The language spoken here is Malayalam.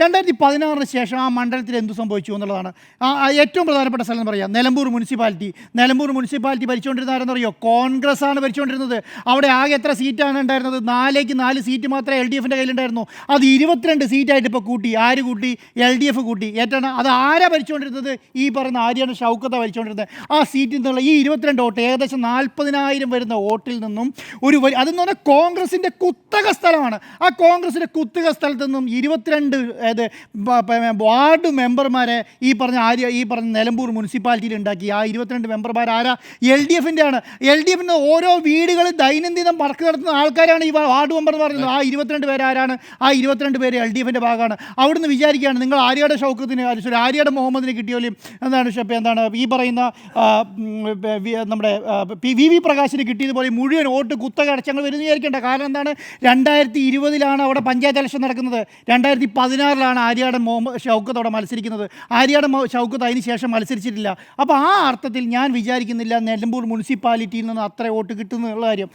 2016 ശേഷം ആ മണ്ഡലത്തിൽ എന്ത് സംഭവിച്ചു എന്നുള്ളതാണ് ഏറ്റവും പ്രധാനപ്പെട്ട സ്ഥലം എന്ന് പറയാം. നിലമ്പൂർ മുനിസിപ്പാലിറ്റി ഭരിച്ചുകൊണ്ടിരുന്ന ആരെന്നറിയോ? കോൺഗ്രസ് ആണ് ഭരിച്ചുകൊണ്ടിരുന്നത്. അവിടെ ആകെ എത്ര സീറ്റാണ് ഉണ്ടായിരുന്നത്? 4 സീറ്റ് മാത്രമേ LDFിൻ്റെ കയ്യിലുണ്ടായിരുന്നു. അത് 22 സീറ്റായിട്ട് ഇപ്പോൾ കൂട്ടി. ആര് കൂട്ടി? LDF കൂട്ടി. ഏറ്റാണ് അത് ആരാ ഭരിച്ചുകൊണ്ടിരുന്നത്? ഈ പറയുന്ന ആര്യാണ് ഷൗക്കത്ത ഭരിച്ചുകൊണ്ടിരുന്നത്. ആ സീറ്റിൽ നിന്നുള്ള ഈ 22 വോട്ട്, ഏകദേശം 40,000 വരുന്ന വോട്ടിൽ നിന്നും അതെന്ന് പറഞ്ഞാൽ കോൺഗ്രസിൻ്റെ കുത്തക സ്ഥലമാണ്. ആ കോൺഗ്രസിൻ്റെ കുത്തക സ്ഥലത്ത് നിന്നും 22 വാർഡ് മെമ്പർമാരെ ഈ പറഞ്ഞ നിലമ്പൂർ മുനിസിപ്പാലിറ്റിയിൽ ഉണ്ടാക്കി. ആ 22 മെമ്പർമാർ ആരാ? LDFിൻ്റെ ആണ്. LDFിൻ്റെ ഓരോ വീടുകളിൽ ദൈനംദിനം വർക്ക് നടത്തുന്ന ആൾക്കാരാണ് ഈ വാർഡ് മെമ്പർ എന്ന് പറയുന്നത്. ആ 22 പേര് ആരാണ്? ആ 22 പേര് LDFിൻ്റെ ഭാഗമാണ്. അവിടുന്ന് വിചാരിക്കുകയാണ് നിങ്ങൾ ആര്യാടെ ഷൗക്കത്തിന്, ആര്യാടെ മുഹമ്മദിന് കിട്ടിയോലും എന്താണ് ഈ പറയുന്ന നമ്മുടെ VV പ്രകാശിന് കിട്ടിയതുപോലെ മുഴുവൻ വോട്ട് കുത്തക അടച്ചങ്ങൾ വരുന്ന വിചാരിക്കേണ്ട. കാരണം എന്താണ്? 2020 അവിടെ പഞ്ചായത്ത് ഇലക്ഷൻ നടക്കുന്നത്. 2016 ആര്യാടൻ ഷൗക്കത്ത് അവിടെ മത്സരിക്കുന്നത്. ആര്യാടൻ ഷൗക്കത്ത് അതിന് ശേഷം മത്സരിച്ചിട്ടില്ല. അപ്പോൾ ആ അർത്ഥത്തിൽ ഞാൻ വിചാരിക്കുന്നില്ല നിലമ്പൂർ മുനിസിപ്പാലിറ്റിയിൽ നിന്ന് അത്ര വോട്ട് കിട്ടുന്നുള്ള കാര്യം.